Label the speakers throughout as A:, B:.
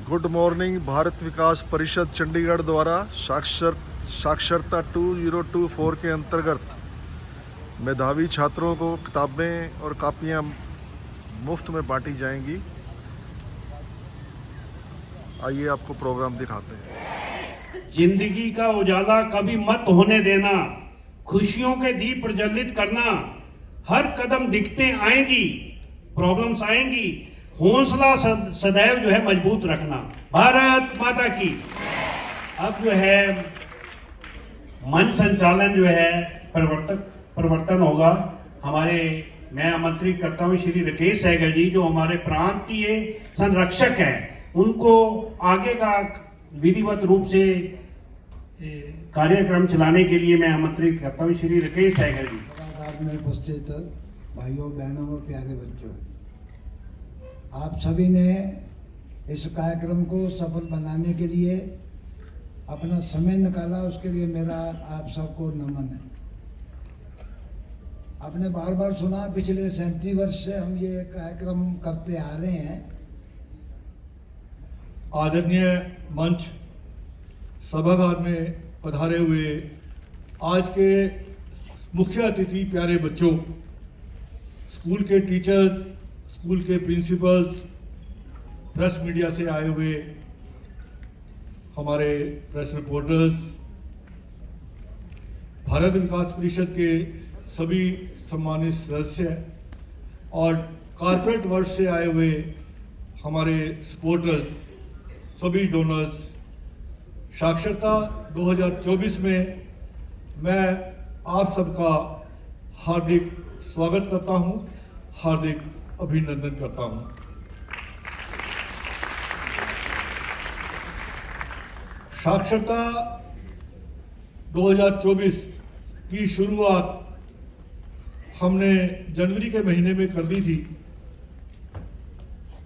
A: Good morning. Bharat Vikas परिषद चंडीगढ़ द्वारा साक्षरता 2024 के अंतर्गत मेधावी छात्रों को किताबें और कापियां मुफ्त में बांटी जाएंगी। आइए आपको प्रोग्राम दिखाते हैं।
B: जिंदगी का उजाला कभी मत होने देना, खुशियों के दीप प्रज्वलित करना। हर कदम दिखते आएंगी, प्रॉब्लम्स आएंगी, हौसला सदैव जो है मजबूत रखना। भारत माता की। अब जो है मंच संचालन जो है परिवर्तन होगा। मैं आमंत्रित करता हूं श्री राकेश सहगल जी, जो हमारे प्रांतीय संरक्षक हैं, उनको आगे का विधिवत रूप से कार्यक्रम चलाने के लिए मैं आमंत्रित करता हूं श्री राकेश सहगल जी।
C: में उपस्थित भाइयों बहनों और प्यारे बच्चों, आप सभी ने इस कार्यक्रम को सफल बनाने के लिए अपना समय निकाला, उसके लिए मेरा आप सबको नमन है। आपने बार बार सुना, पिछले 37 वर्ष से हम ये कार्यक्रम करते आ रहे हैं।
D: आदरणीय मंच सभागार में पधारे हुए आज के मुख्य अतिथि प्यारे बच्चों, स्कूल के टीचर्स, स्कूल के प्रिंसिपल्स, प्रेस मीडिया से आए हुए हमारे प्रेस रिपोर्टर्स, भारत विकास परिषद के सभी सम्मानित सदस्य और कॉर्पोरेट वर्ल्ड से आए हुए हमारे सपोर्टर्स, सभी डोनर्स, साक्षरता 2024 में मैं आप सबका हार्दिक स्वागत करता हूं, हार्दिक अभिनंदन करता हूं। साक्षरता 2024 की शुरुआत हमने जनवरी के महीने में कर दी थी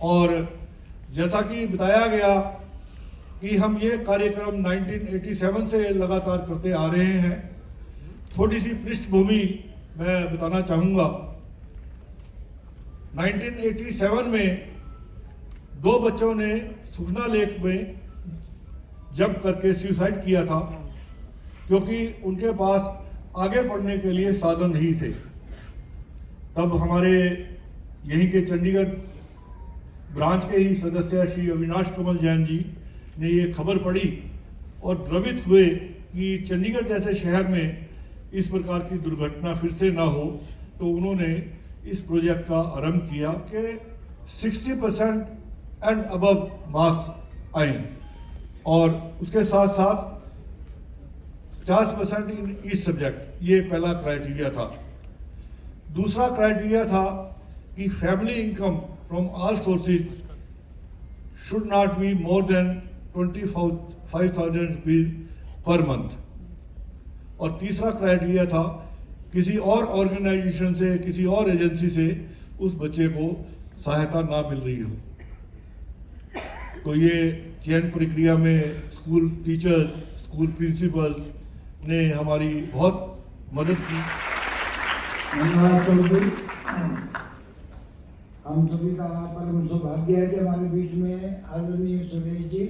D: और जैसा कि बताया गया कि हम ये कार्यक्रम 1987 से लगातार करते आ रहे हैं। थोड़ी सी पृष्ठभूमि मैं बताना चाहूँगा। 1987 में दो बच्चों ने सुखना लेक में जंप करके सुसाइड किया था, क्योंकि उनके पास आगे बढ़ने के लिए साधन नहीं थे। तब हमारे यहीं के चंडीगढ़ ब्रांच के ही सदस्य श्री अविनाश कमल जैन जी ने ये खबर पढ़ी और द्रवित हुए कि चंडीगढ़ जैसे शहर में इस प्रकार की दुर्घटना फिर से ना हो, तो उन्होंने इस प्रोजेक्ट का आरंभ किया कि 60% एंड अबव मार्क्स आए और उसके साथ साथ 50% इन ईच सब्जेक्ट। ये पहला क्राइटेरिया था। दूसरा क्राइटेरिया था कि family income from all sources should not be more than 25,000 rupees per month. और तीसरा क्राइटेरिया था किसी और ऑर्गेनाइजेशन से, किसी और एजेंसी से उस बच्चे को सहायता ना मिल रही हो। तो ये चयन प्रक्रिया में स्कूल टीचर्स, स्कूल प्रिंसिपल्स ने हमारी बहुत मदद की।
C: हम सभी का परम सौभाग्य है कि हमारे बीच में आदरणीय सुरेश जी,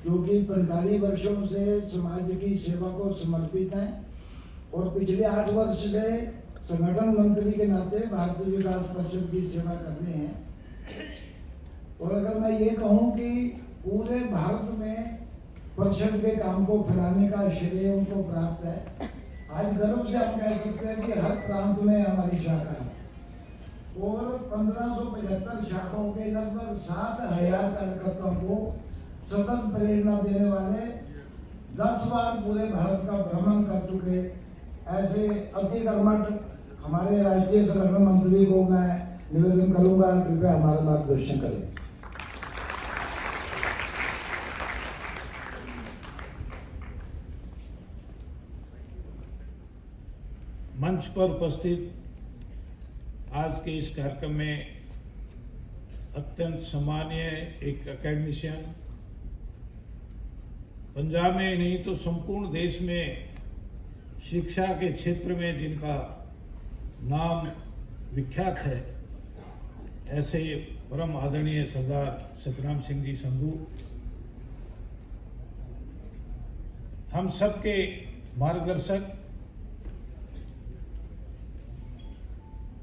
C: जो कि 45 वर्षों से समाज की सेवा को समर्पित हैं और पिछले 8 वर्ष से संगठन मंत्री के नाते भारत विकास परिषद की सेवा कर रहे हैं। और अगर मैं ये कहूँ कि पूरे भारत में परिषद के काम को फैलाने का श्रेय उनको प्राप्त है। आज गर्व से हम कह सकते हैं कि हर प्रांत में हमारी शाखा है और 1575 शाखाओं के लगभग 7,000 कार्यकर्ताओं को सतत प्रेरणा देने वाले 10 बार पूरे भारत का भ्रमण कर चुके ऐसे अति कर्मठ हमारे राष्ट्रीय संगठन मंत्री को मैं निवेदन करूंगा, कृपया हमारा मार्गदर्शन करें।
E: मंच पर उपस्थित आज के इस कार्यक्रम में अत्यंत सम्मानीय एक एकेडमिशियन, पंजाब में नहीं तो संपूर्ण देश में शिक्षा के क्षेत्र में जिनका नाम विख्यात है, ऐसे परम आदरणीय सरदार सतराम सिंह जी संधू, हम सबके मार्गदर्शक,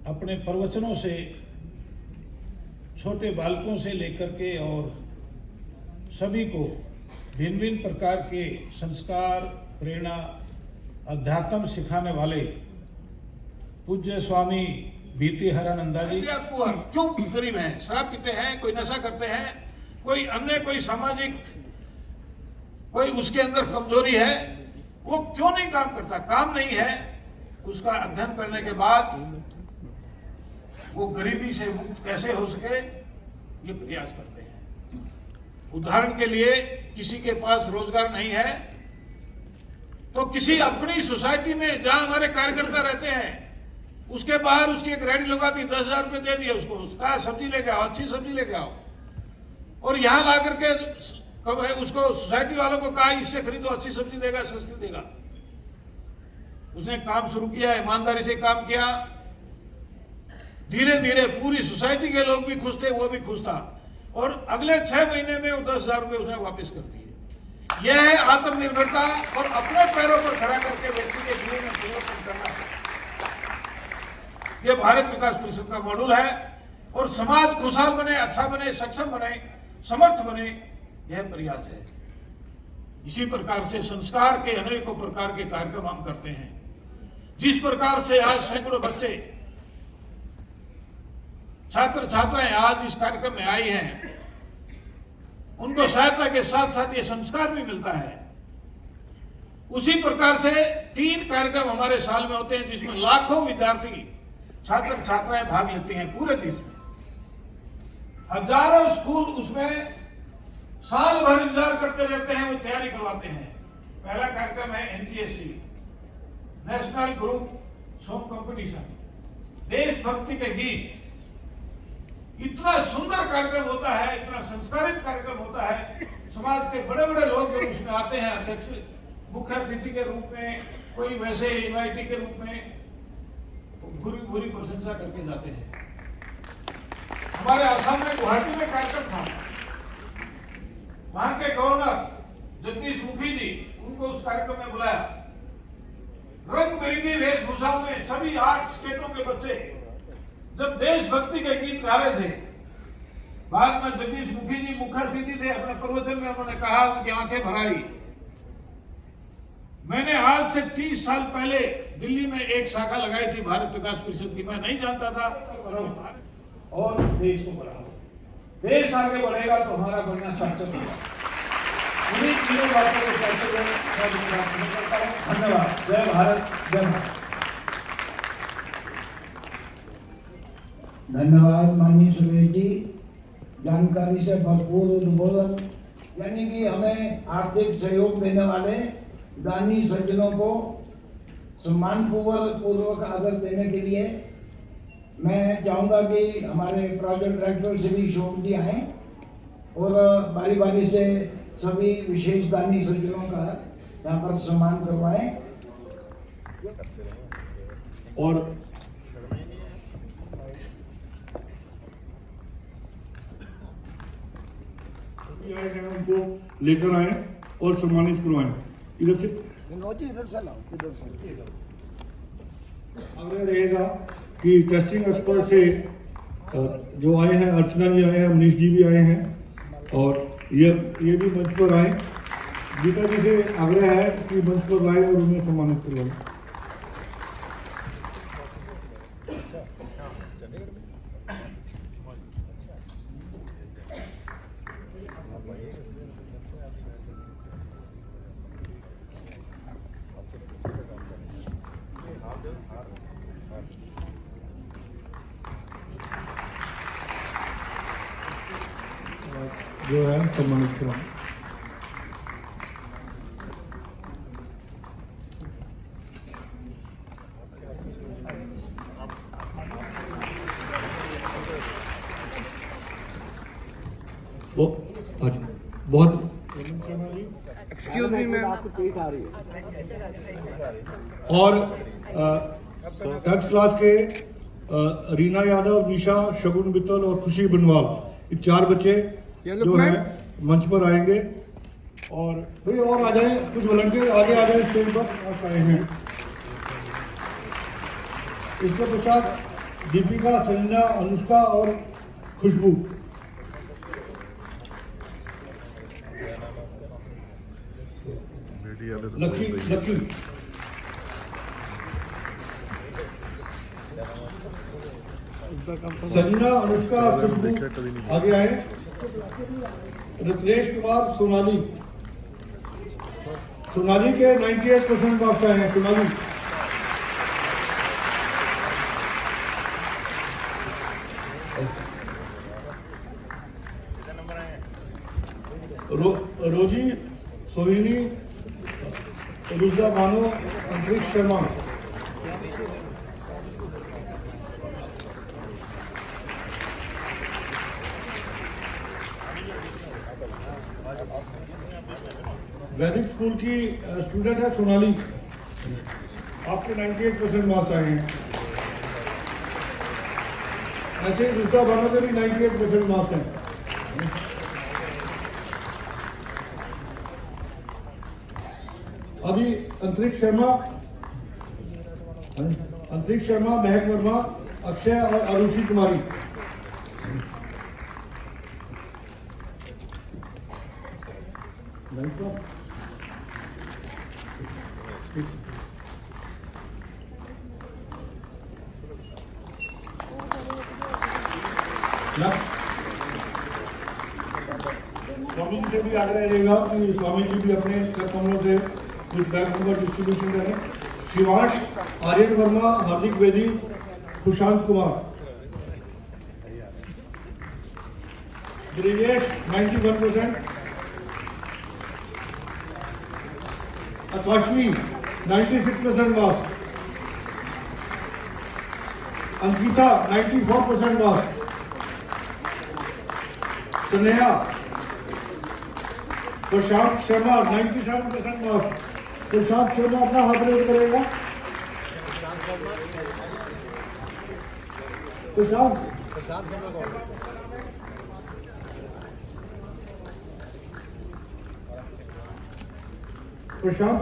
E: अपने प्रवचनों से छोटे बालकों से लेकर के और सभी को भिन्न भिन्न प्रकार के संस्कार, प्रेरणा, अध्यात्म सिखाने वाले पूज्य स्वामी बीती हरानंदा जी।
F: पुअर क्यों गरीब हैं, शराब पीते हैं, कोई नशा करते हैं, कोई अन्य कोई सामाजिक कोई उसके अंदर कमजोरी है, वो क्यों नहीं काम करता? काम नहीं है, उसका अध्ययन करने के बाद वो गरीबी से मुक्त कैसे हो सके, ये प्रयास करते हैं। उदाहरण के लिए, किसी के पास रोजगार नहीं है तो किसी अपनी सोसाइटी में जहां हमारे कार्यकर्ता रहते हैं उसके बाहर उसकी एक रेडी लगा दी, 10,000 रुपये दे दिए उसको, कहा सब्जी लेके आओ, अच्छी सब्जी लेके आओ, और यहां ला करके उसको सोसाइटी वालों को कहा इससे खरीदो, अच्छी सब्जी देगा, सस्ती देगा। उसने काम शुरू किया, ईमानदारी से काम किया, धीरे धीरे पूरी सोसाइटी के लोग भी खुश थे, वो भी खुश था, और अगले 6 महीने में वो 10,000 रुपये उसने वापस कर दिए। यह है आत्मनिर्भरता और अपने पैरों पर खड़ा करके व्यक्ति के जीवन में परिवर्तन करना। यह भारत विकास परिषद का मॉड्यूल है, और समाज खुशहाल बने, अच्छा बने, सक्षम बने, समर्थ बने, यह प्रयास है। इसी प्रकार से संस्कार के अनेकों प्रकार के कार्यक्रम हम करते हैं। जिस प्रकार से आज सैकड़ों बच्चे, छात्र छात्राएं आज इस कार्यक्रम में आई हैं, उनको सहायता के साथ साथ ये संस्कार भी मिलता है। उसी प्रकार से 3 कार्यक्रम हमारे साल में होते हैं, जिसमें लाखों विद्यार्थी, छात्र छात्राएं भाग लेते हैं पूरे देश में। हजारों स्कूल उसमें साल भर इंतजार करते रहते हैं, वो तैयारी करवाते हैं। पहला कार्यक्रम है NGSC, national group song competition, देशभक्ति के गीत। इतना सुंदर कार्यक्रम होता है, इतना संस्कारित कार्यक्रम होता है। समाज के बड़े बड़े लोग जो उसमें आते हैं, अध्यक्ष, मुख्य अतिथि के रूप में, कोई वैसे इनवाइटी के रूप में, भूरी भूरी प्रशंसा करके जाते हैं। हमारे आसाम में गुवाहाटी में कार्यक्रम था, वहां के गवर्नर जगदीश मुखी जी, उनको उस कार्यक्रम में बुलाया। रंग बिरंगी वेशभूषा में सभी 8 स्टेटों के बच्चे जब देशभक्ति के गीत गा रहे थे, बाद में जगदीश मुखी जी मुख्य अतिथि थे, अपने प्रवचन में उन्होंने कहा, उनकी आंखें भर आई। मैंने आज से 30 साल पहले दिल्ली में एक शाखा लगाई थी भारत विकास परिषद की, मैं नहीं जानता था, और देश को बढ़ाओ, देश आगे बढ़ेगा तो हमारा बढ़ना सार्थक होगा। उन्हीं तीनों बातों को कहते हुए मैं करता हूं। धन्यवाद। जय भारत, जय भारत।
C: धन्यवाद माननीय सुरेश जी, जानकारी से भरपूर उद्बोधन, यानी कि हमें आर्थिक सहयोग देने वाले दानी सज्जनों को सम्मान पूर्वक आदर देने के लिए मैं चाहूँगा कि हमारे प्रोजेक्ट डायरेक्टर श्री शोक जी आए और बारी बारी से सभी विशेष दानी सज्जनों का यहाँ पर सम्मान करवाएं।
D: और उनको लेकर आए और सम्मानित करवाएं। इधर से
C: इधर से लाओ, इधर से।
D: आग्रह रहेगा कि टेस्टिंग एक्सपर्ट से जो आए हैं, अर्चना जी आए हैं, मनीष जी भी आए हैं, और ये भी मंच पर आए। गीता जी से आग्रह है कि मंच पर लाए और उन्हें सम्मानित करवाएं। जो है सम्मानित करवाएं। वो आज बहुत
G: एक्सक्यूज मी मैम,
D: और 10th क्लास के रीना यादव, निशा, शगुन मित्तल और खुशी बनवाल, ये 4 बच्चे जो है मंच पर आएंगे। और भाई और आ जाए, कुछ वॉलंटियर आगे आ जाए स्टेज पर, आप आए हैं। इसके पश्चात दीपिका, संजना, अनुष्का और खुशबू। लकी संजना, अनुष्का, खुशबू आगे आए। रितेश कुमार, सोनाली के 98% मार्क्स आए हैं। सोनाली रोजी, सोहिनी, रुजदा बानो, अंतरिक्ष शर्मा। वैदिक स्कूल की स्टूडेंट है सोनाली, आपके 98% मार्क्स आए हैं। ऐसे रुजदा बानो के भी 98% मार्क्स हैं। अभी अंतरिक्ष शर्मा, महक वर्मा, अक्षय और आरुषि कुमारी। स्वामी जी से भी आग्रह रहेगा कि स्वामी जी भी अपने कमरों से कुछ बैगों का डिस्ट्रीब्यूशन करें। शिवांश, आर्यन वर्मा, हार्दिक बेदी, सुशांत कुमार। ब्रिजेश 91%, आकाशवी 96% मार्क्स, अंकिता 94% मार्क्स, स्नेहा, प्रशांत शर्मा 97% मार्क्स। प्रशांत शर्मा अपना हाथ रेज करेगा। प्रशांत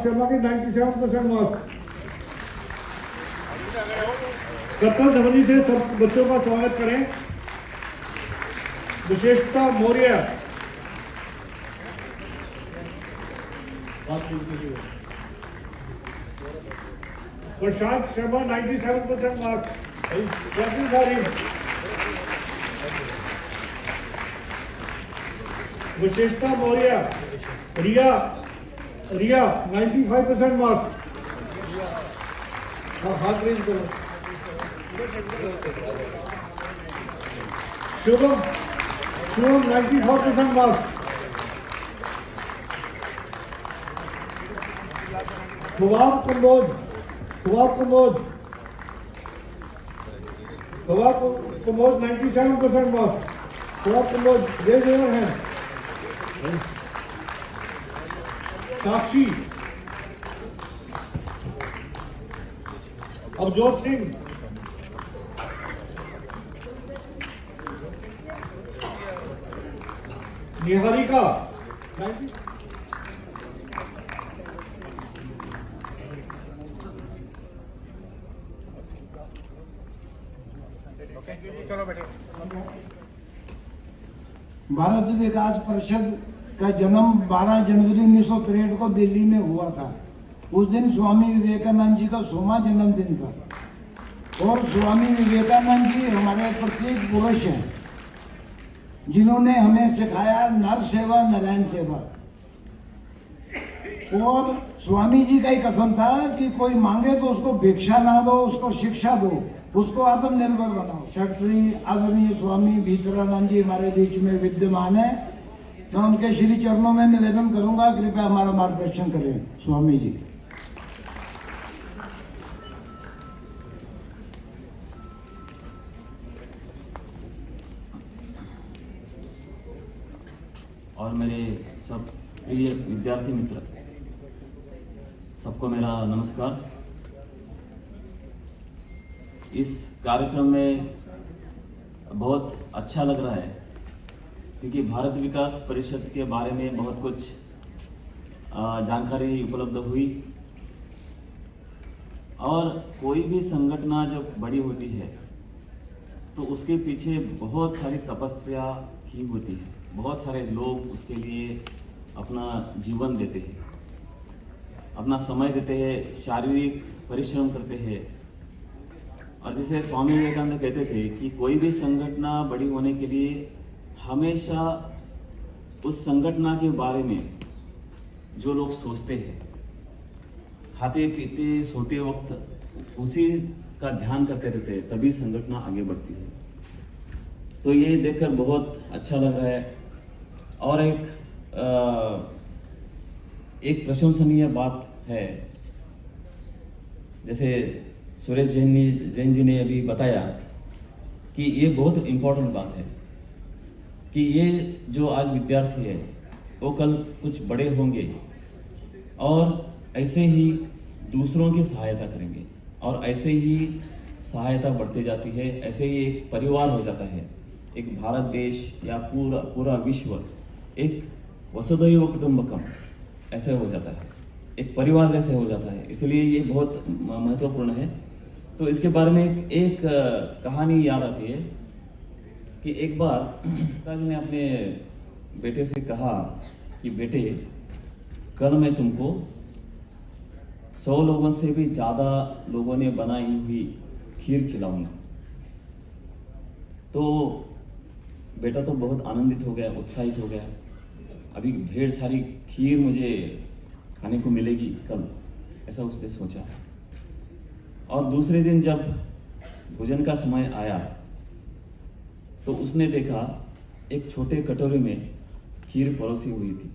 D: शर्मा के 97% मार्क्स। कपिल धवनी से सब बच्चों का स्वागत करें। विशेषता मौर्य, प्रशांत शर्मा 97% मार्क्स। विशेषता मौर्य, रिया 95% मार्क्स। हाथ रेज करो। Shubham 94% marks. Suvab Kamboj 97% marks. Suvab Kamboj raise your hand. Sakshi, Avjot Singh, Niharika 90।
C: Bharat Vikas Parishad का जन्म 12 जनवरी 1963 को दिल्ली में हुआ था। उस दिन स्वामी विवेकानंद जी का 100वां जन्मदिन था। और स्वामी विवेकानंद जी हमारे प्रत्येक पुरुष हैं जिन्होंने हमें सिखाया नर सेवा नारायण सेवा। और स्वामी जी का ही कथन था कि कोई मांगे तो उसको भिक्षा ना दो, उसको शिक्षा दो, उसको आत्मनिर्भर बनाओ। सेक्रेटरी आदरणीय स्वामी भीतरानंद जी हमारे बीच में विद्यमान है। मैं उनके श्री चरणों में निवेदन करूंगा, कृपया हमारा मार्गदर्शन करें स्वामी जी।
H: और मेरे सब प्रिय विद्यार्थी मित्र, सबको मेरा नमस्कार। इस कार्यक्रम में बहुत अच्छा लग रहा है, क्योंकि भारत विकास परिषद के बारे में बहुत कुछ जानकारी उपलब्ध हुई। और कोई भी संगठन जब बड़ी होती है तो उसके पीछे बहुत सारी तपस्या की होती है, बहुत सारे लोग उसके लिए अपना जीवन देते हैं, अपना समय देते हैं, शारीरिक परिश्रम करते हैं। और जैसे स्वामी विवेकानंद कहते थे कि कोई भी संगठन बड़ी होने के लिए हमेशा उस संगठन के बारे में जो लोग सोचते हैं, खाते पीते सोते वक्त उसी का ध्यान करते रहते हैं, तभी संगठन आगे बढ़ती है। तो ये देखकर बहुत अच्छा लग रहा है। और एक प्रशंसनीय बात है, जैसे सुरेश जैन जी ने अभी बताया कि ये बहुत इम्पोर्टेंट बात है कि ये जो आज विद्यार्थी है वो कल कुछ बड़े होंगे और ऐसे ही दूसरों की सहायता करेंगे, और ऐसे ही सहायता बढ़ती जाती है, ऐसे ही एक परिवार हो जाता है। एक भारत देश या पूरा विश्व एक वसुधैव कुटुंबकम ऐसे हो जाता है, एक परिवार जैसे हो जाता है। इसलिए ये बहुत महत्वपूर्ण है। तो इसके बारे में एक कहानी याद आती है कि एक बार पिताजी ने अपने बेटे से कहा कि बेटे, कल मैं तुमको 100 लोगों से भी ज़्यादा लोगों ने बनाई हुई खीर खिलाऊंगा। तो बेटा तो बहुत आनंदित हो गया, उत्साहित हो गया। अभी ढेर सारी खीर मुझे खाने को मिलेगी कल, ऐसा उसने सोचा। और दूसरे दिन जब भोजन का समय आया तो उसने देखा एक छोटे कटोरे में खीर परोसी हुई थी।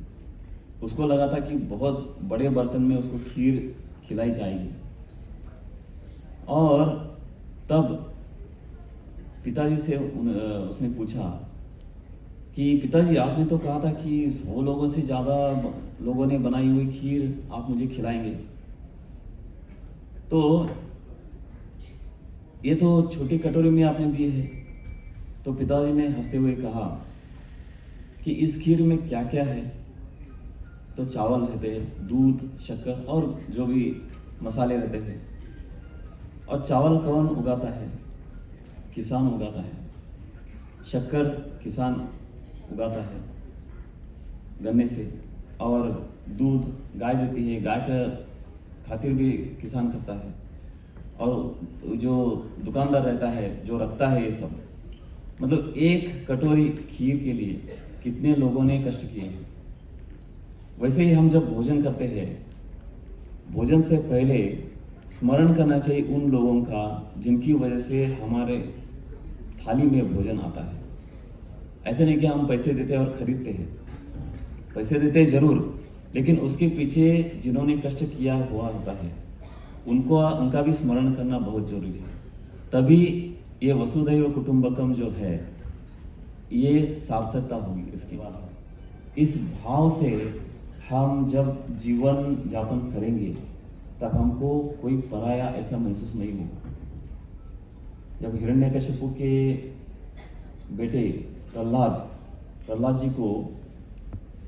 H: उसको लगा था कि बहुत बड़े बर्तन में उसको खीर खिलाई जाएगी। और तब पिताजी से उसने पूछा कि पिताजी, आपने तो कहा था कि 100 लोगों से ज़्यादा लोगों ने बनाई हुई खीर आप मुझे खिलाएंगे, तो ये तो छोटी कटोरी में आपने दिए है। तो पिताजी ने हंसते हुए कहा कि इस खीर में क्या क्या है। तो चावल रहते हैं, दूध, शक्कर और जो भी मसाले रहते हैं। और चावल कौन उगाता है? किसान उगाता है। शक्कर किसान उगाता है गन्ने से। और दूध गाय देती है, गाय का खातिर भी किसान करता है। और जो दुकानदार रहता है, जो रखता है ये सब, मतलब एक कटोरी खीर के लिए कितने लोगों ने कष्ट किए हैं। वैसे ही हम जब भोजन करते हैं, भोजन से पहले स्मरण करना चाहिए उन लोगों का जिनकी वजह से हमारे थाली में भोजन आता है। ऐसे नहीं कि हम पैसे देते हैं और खरीदते हैं, पैसे देते हैं जरूर, लेकिन उसके पीछे जिन्होंने कष्ट किया हुआ होता है उनका भी स्मरण करना बहुत जरूरी है। तभी ये वसुधैव कुटुंबकम जो है ये सार्थकता होगी इसकी बात। इस भाव से हम जब जीवन यापन करेंगे तब हमको कोई पराया ऐसा महसूस नहीं होगा। जब हिरण्यकशिपु के बेटे प्रहलाद जी को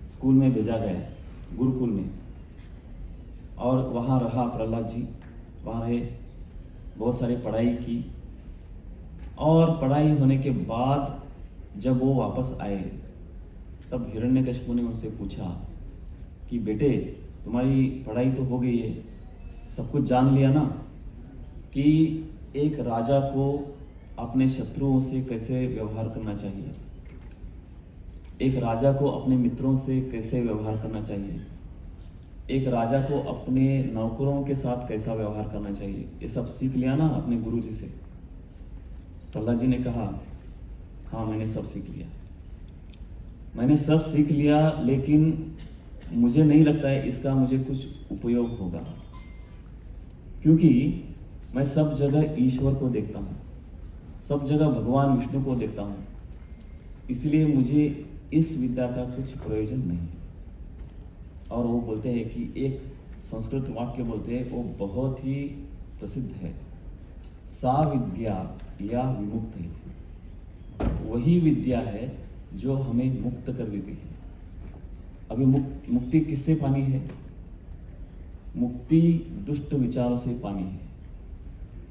H: स्कूल में भेजा गया, गुरुकुल में, और वहाँ रहा प्रहलाद जी, वहाँ रहे, बहुत सारी पढ़ाई की। और पढ़ाई होने के बाद जब वो वापस आए तब हिरण्यकशिपु ने उनसे पूछा कि बेटे, तुम्हारी पढ़ाई तो हो गई है, सब कुछ जान लिया ना कि एक राजा को अपने शत्रुओं से कैसे व्यवहार करना चाहिए, एक राजा को अपने मित्रों से कैसे व्यवहार करना चाहिए, एक राजा को अपने नौकरों के साथ कैसा व्यवहार करना चाहिए, ये सब सीख लिया ना अपने गुरु जी से? प्रहलाद जी ने कहा, हाँ मैंने सब सीख लिया, मैंने सब सीख लिया, लेकिन मुझे नहीं लगता है इसका मुझे कुछ उपयोग होगा, क्योंकि मैं सब जगह ईश्वर को देखता हूँ, सब जगह भगवान विष्णु को देखता हूँ, इसलिए मुझे इस विद्या का कुछ प्रयोजन नहीं। और वो बोलते हैं कि एक संस्कृत वाक्य बोलते हैं, वो बहुत ही प्रसिद्ध है सा विद्या या विमुक्ति, वही विद्या है जो हमें मुक्त कर देती है। अभी मुक्ति किससे पानी है? मुक्ति दुष्ट विचारों से पानी है,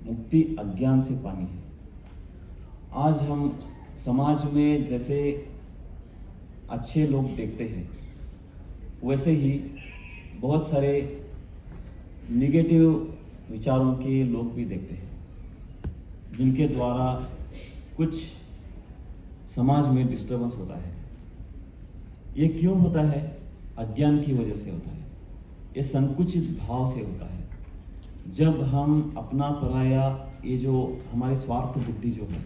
H: मुक्ति अज्ञान से पानी है। आज हम समाज में जैसे अच्छे लोग देखते हैं, वैसे ही बहुत सारे निगेटिव विचारों के लोग भी देखते हैं, जिनके द्वारा कुछ समाज में डिस्टर्बेंस होता है। ये क्यों होता है? अज्ञान की वजह से होता है। ये संकुचित भाव से होता है। जब हम अपना पराया, ये जो हमारे स्वार्थ बुद्धि जो है,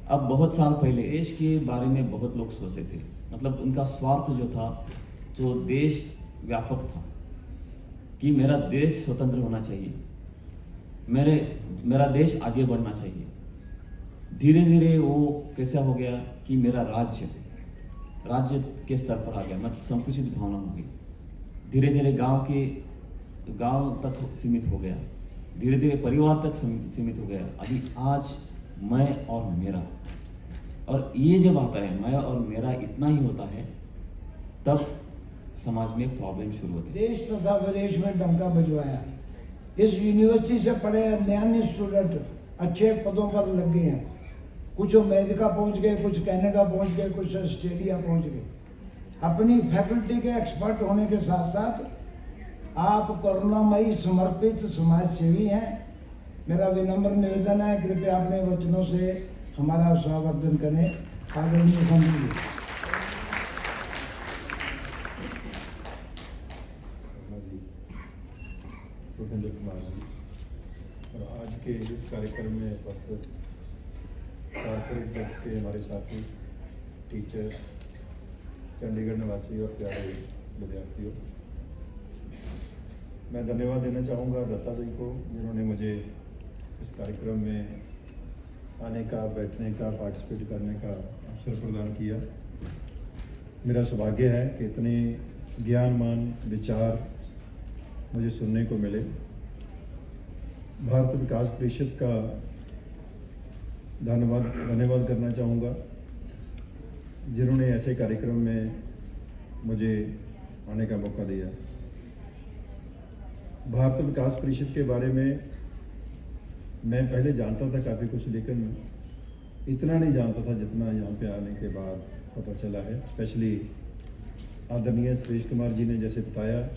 H: अब बहुत साल पहले देश के बारे में बहुत लोग सोचते थे, मतलब उनका स्वार्थ जो था, जो देश व्यापक था कि मेरा देश स्वतंत्र होना चाहिए, मेरा देश आगे बढ़ना चाहिए। धीरे धीरे वो कैसा हो गया कि मेरा राज्य के स्तर पर आ गया, मतलब संकुचित भावना हो गई। धीरे धीरे गांव तक सीमित हो गया, धीरे धीरे परिवार तक सीमित हो गया। अभी आज मैं और मेरा, और ये जब आता है मैं और मेरा इतना ही होता है, तब समाज में प्रॉब्लम शुरू होती है।
C: देश तथा विदेश में डंका बजवाया। इस यूनिवर्सिटी से पढ़े अन्य स्टूडेंट अच्छे पदों पर लग गए हैं। कुछ अमेरिका पहुंच गए, कुछ कनाडा पहुंच गए, कुछ ऑस्ट्रेलिया पहुंच गए। अपनी फैकल्टी के एक्सपर्ट होने के साथ साथ आप करुणामयी समर्पित समाज सेवी हैं। मेरा विनम्र निवेदन है, कृपया अपने वचनों से हमारा स्वागतन करें। आदरणीय संधि
I: भूपेंद्र कुमार जी, और आज के इस कार्यक्रम में उपस्थित कॉर्पोरेट जगत के हमारे साथी, टीचर्स, चंडीगढ़ निवासी और प्यारे विद्यार्थियों, मैं धन्यवाद देना चाहूँगा दत्ता जी को, जिन्होंने मुझे इस कार्यक्रम में आने का, बैठने का, पार्टिसिपेट करने का अवसर प्रदान किया। मेरा सौभाग्य है कि इतने ज्ञानमान विचार मुझे सुनने को मिले। भारत विकास परिषद का धन्यवाद करना चाहूँगा, जिन्होंने ऐसे कार्यक्रम में मुझे आने का मौका दिया। भारत विकास परिषद के बारे में मैं पहले जानता था काफ़ी कुछ, लेकिन इतना नहीं जानता था जितना यहाँ पे आने के बाद पता चला है। स्पेशली आदरणीय सुरेश कुमार जी ने जैसे बताया,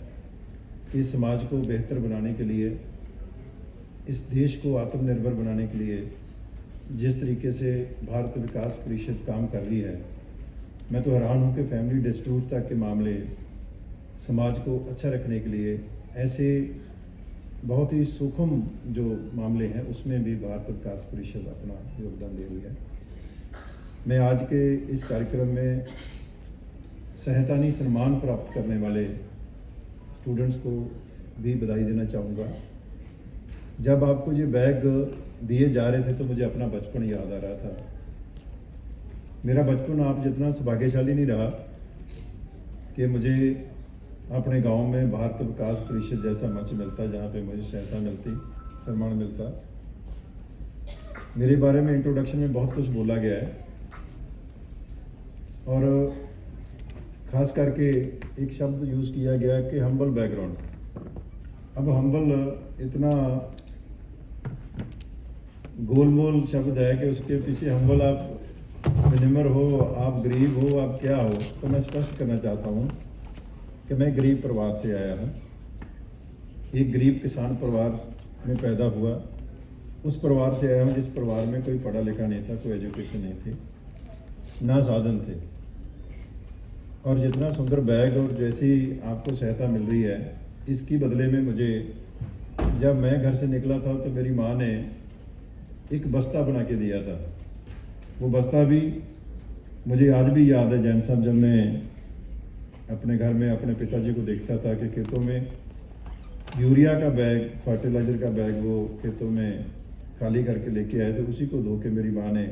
I: इस समाज को बेहतर बनाने के लिए, इस देश को आत्मनिर्भर बनाने के लिए जिस तरीके से भारत विकास परिषद काम कर रही है, मैं तो हैरान हूँ कि फैमिली डिस्प्यूट तक के मामले, समाज को अच्छा रखने के लिए ऐसे बहुत ही सूक्ष्म जो मामले हैं उसमें भी भारत विकास परिषद अपना योगदान दे रही है। मैं आज के इस कार्यक्रम में सहतानी सम्मान प्राप्त करने वाले स्टूडेंट्स को भी बधाई देना चाहूँगा। जब आपको ये बैग दिए जा रहे थे तो मुझे अपना बचपन याद आ रहा था। मेरा बचपन आप जितना सौभाग्यशाली नहीं रहा कि मुझे अपने गांव में भारत विकास परिषद जैसा मंच मिलता, जहाँ पे मुझे सहायता मिलती, सम्मान मिलता। मेरे बारे में इंट्रोडक्शन में बहुत कुछ बोला गया है, और ख़ास करके एक शब्द यूज़ किया गया कि हम्बल बैकग्राउंड। अब हम्बल इतना गोलमोल शब्द है कि उसके पीछे हम्बल आप विनम्र हो, आप गरीब हो, आप क्या हो। तो मैं स्पष्ट करना चाहता हूँ कि मैं गरीब परिवार से आया हूँ। एक गरीब किसान परिवार में पैदा हुआ, उस परिवार से आया हूँ जिस परिवार में कोई पढ़ा लिखा नहीं था, कोई एजुकेशन नहीं थी, ना साधन थे। और जितना सुंदर बैग और जैसी आपको सहायता मिल रही है, इसकी बदले में मुझे, जब मैं घर से निकला था तो मेरी माँ ने एक बस्ता बना के दिया था। वो बस्ता भी मुझे आज भी याद है जैन साहब, जब मैं अपने घर में अपने पिताजी को देखता था कि खेतों में यूरिया का बैग, फर्टिलाइज़र का बैग वो खेतों में खाली करके लेके आए थे, उसी को धो के मेरी माँ ने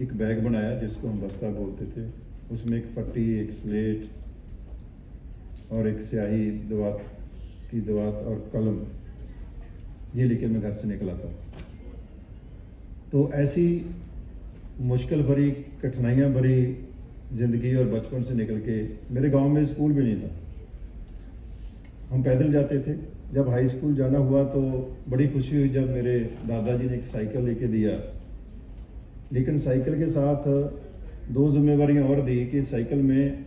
I: एक बैग बनाया जिसको हम बस्ता बोलते थे। उसमें एक पट्टी, एक स्लेट और एक स्याही, दवात और कलम, ये लेकर मैं घर से निकला था। तो ऐसी मुश्किल भरी, कठिनाइयाँ भरी ज़िंदगी और बचपन से निकल के मेरे गांव में स्कूल भी नहीं था, हम पैदल जाते थे। जब हाई स्कूल जाना हुआ तो बड़ी खुशी हुई जब मेरे दादाजी ने एक साइकिल लेके दिया, लेकिन साइकिल के साथ दो जिम्मेवारियां और दी कि साइकिल में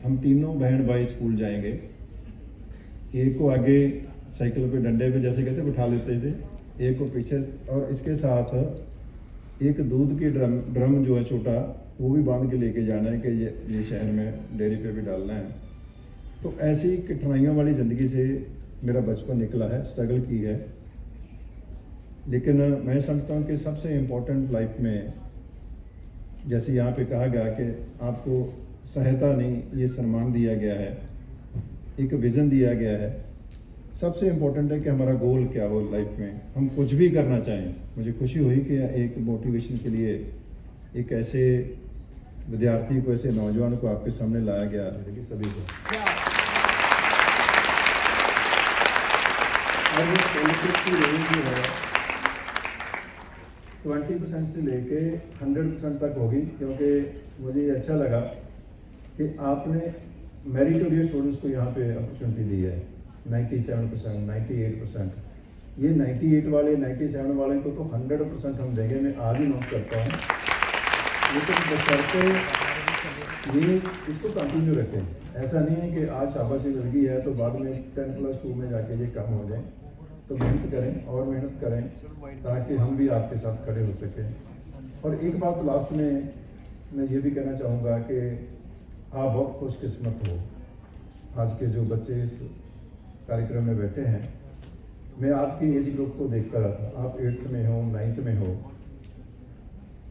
I: हम तीनों बहन भाई स्कूल जाएंगे। एक को आगे साइकिल पे डंडे पे जैसे कहते बिठा लेते थे, एक को पीछे, और इसके साथ एक दूध की ड्रम जो है छोटा, वो भी बांध के लेके जाना है कि ये शहर में डेयरी पे भी डालना है। तो ऐसी कठिनाइयों वाली ज़िंदगी से मेरा बचपन निकला है, स्ट्रगल की है। लेकिन मैं समझता हूँ कि सबसे इम्पोर्टेंट लाइफ में, जैसे यहाँ पे कहा गया कि आपको सहायता नहीं, ये सम्मान दिया गया है, एक विज़न दिया गया है। सबसे इम्पोर्टेंट है कि हमारा गोल क्या हो लाइफ में, हम कुछ भी करना चाहें। मुझे खुशी हुई कि एक मोटिवेशन के लिए एक ऐसे विद्यार्थी को, ऐसे नौजवान को आपके सामने लाया गया है कि सभी को। और ये स्कॉलरशिप की रेंज जो है 20% से लेके 100% तक होगी, क्योंकि मुझे ये अच्छा लगा कि आपने मेरिटोरियस स्टूडेंट्स को यहाँ पे अपॉर्चुनिटी दी है। 97%, 98%, ये 98 वाले, 97 वाले को तो 100% हम देंगे, मैं आज ही नोट करता हूँ। लेकिन बशर्ते ये इसको कंटिन्यू रखें। ऐसा नहीं है कि आज शाबाशी मिल गई है तो बाद में 10+2 में जाके ये कम हो जाए। तो मेहनत करें और मेहनत करें ताकि हम भी आपके साथ खड़े हो सकें। और एक बात लास्ट में मैं ये भी कहना चाहूँगा कि आप बहुत खुशकिस्मत हो, आज के जो बच्चे इस कार्यक्रम में बैठे हैं। मैं आपकी एज ग्रुप को देखता रहा था, आप 8th में हो, 9th में हो,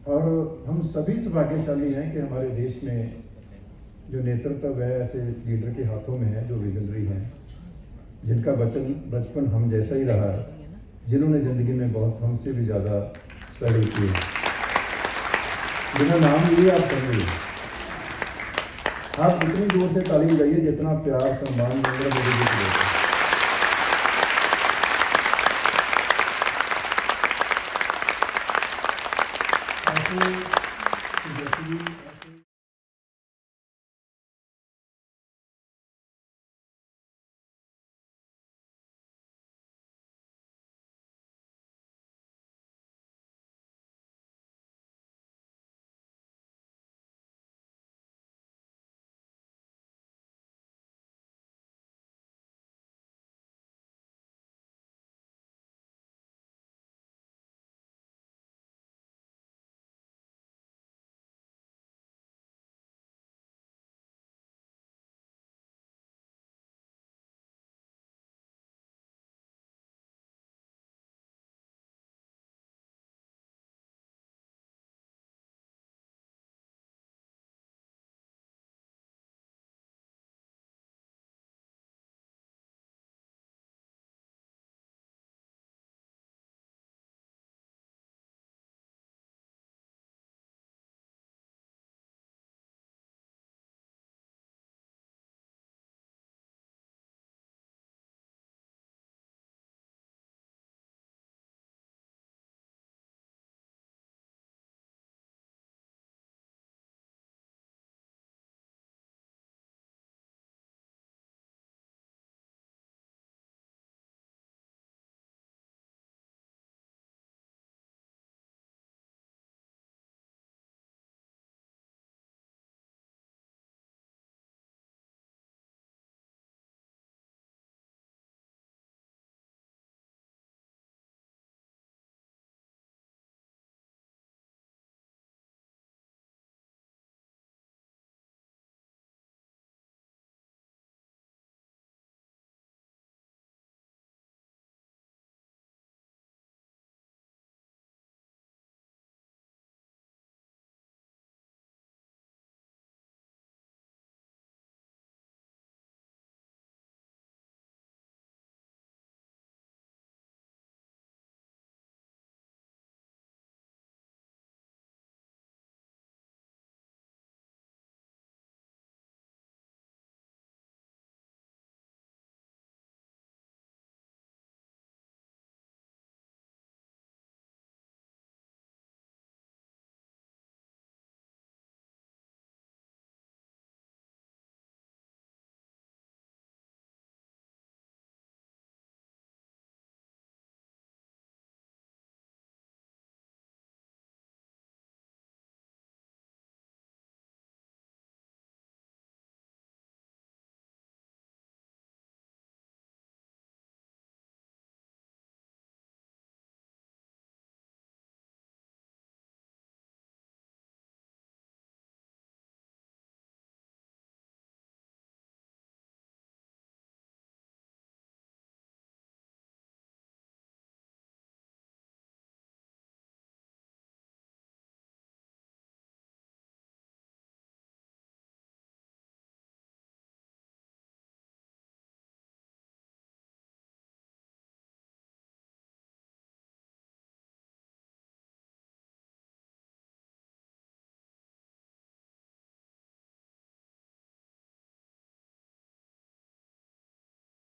I: और हम सभी सौभाग्यशाली हैं कि हमारे देश में जो नेतृत्व है ऐसे लीडर के हाथों में है जो विजनरी हैं, जिनका बचपन हम जैसा ही रहा है, जिन्होंने ज़िंदगी में बहुत हमसे भी ज़्यादा स्ट्रगल की है। बिना नाम लिए आप समझिए, आप इतनी जोर से ताली बजाइए जितना प्यार, सम्मान नरेंद्र मोदी जी को देते हैं। ऐसे